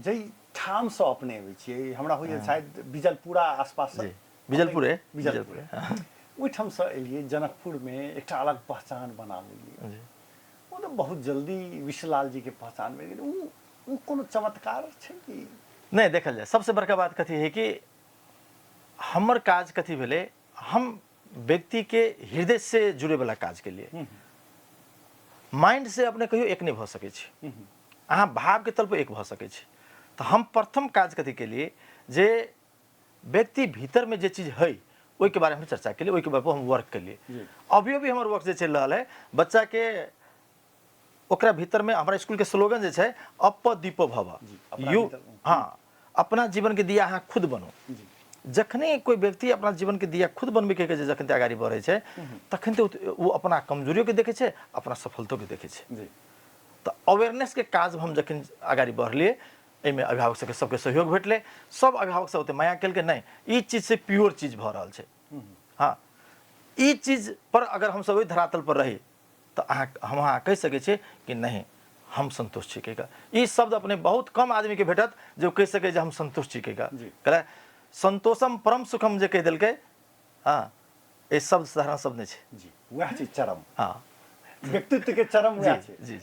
जै ठाम से अपने अबै छियै हमरा होइए शायद बिजलपुरा आसपास जी बिजलपुरे बिजलपुर ओहिठाम से एलियै जनकपुर में एकटा अलग पहचान बना लेलियै जी वो तो बहुत जल्दी विश्वलाल जी के पहचान में गेलै उ कोनो चमत्कार छै कि नहीं देखल जाए सबसे बड़का बात कथी है कि हमर काज कथी भेलै हम व्यक्ति के हृदय से जुड़े वाला काज के लिए माइंड से अपने कहियो एक नहीं भ सकै छी अहाँ भाव के तल पर एक भ सकै छी तो हम प्रथम काज कथी के लिए जे व्यक्ति भीतर में जे चीज है ओहि के बारे में चर्चा के लिए ओहि के बारे में हम वर्क के लिए अभी भी हमर वर्क जे चल रहा है बच्चा के ओकरा भीतर में हमारा स्कूल के स्लोगन जे छै अप दीपो भव यू हाँ अपना जीवन के दिया अहाँ खुद बनो जखने कोई व्यक्ति अपना जीवन के दिया खुद बनबे के जखन आगाड़ी बढ़े छै तखन वो अपना कमजोरियों के देखे छै अपना सफलतो के देखे छै तो अवेयरनेस के काज हम जखन आगाड़ी बढ़लिए एहिमे अभिभावक सबके सहयोग भेटले सब अभिभावक सब ओते माया केलकै नहीं ई चीज से प्योर चीज भ रहल छै हाँ ई चीज पर अगर हम सब ओहि धरातल पर रही तो हम अहाँ कहि सकै छियै कि नहीं हम संतुष्ट छिकेगा ई शब्द अपने बहुत कम आदमी के भेटत जो कहि सकै जे हम संतुष्ट छिकेगा कहला संतोषम परम सुखम जे कहि देलकै हाँ ये शब्द साधारण शब्द नहीं छै जी वह चीज चरम हाँ व्यक्तित्व के चरम वह छै जी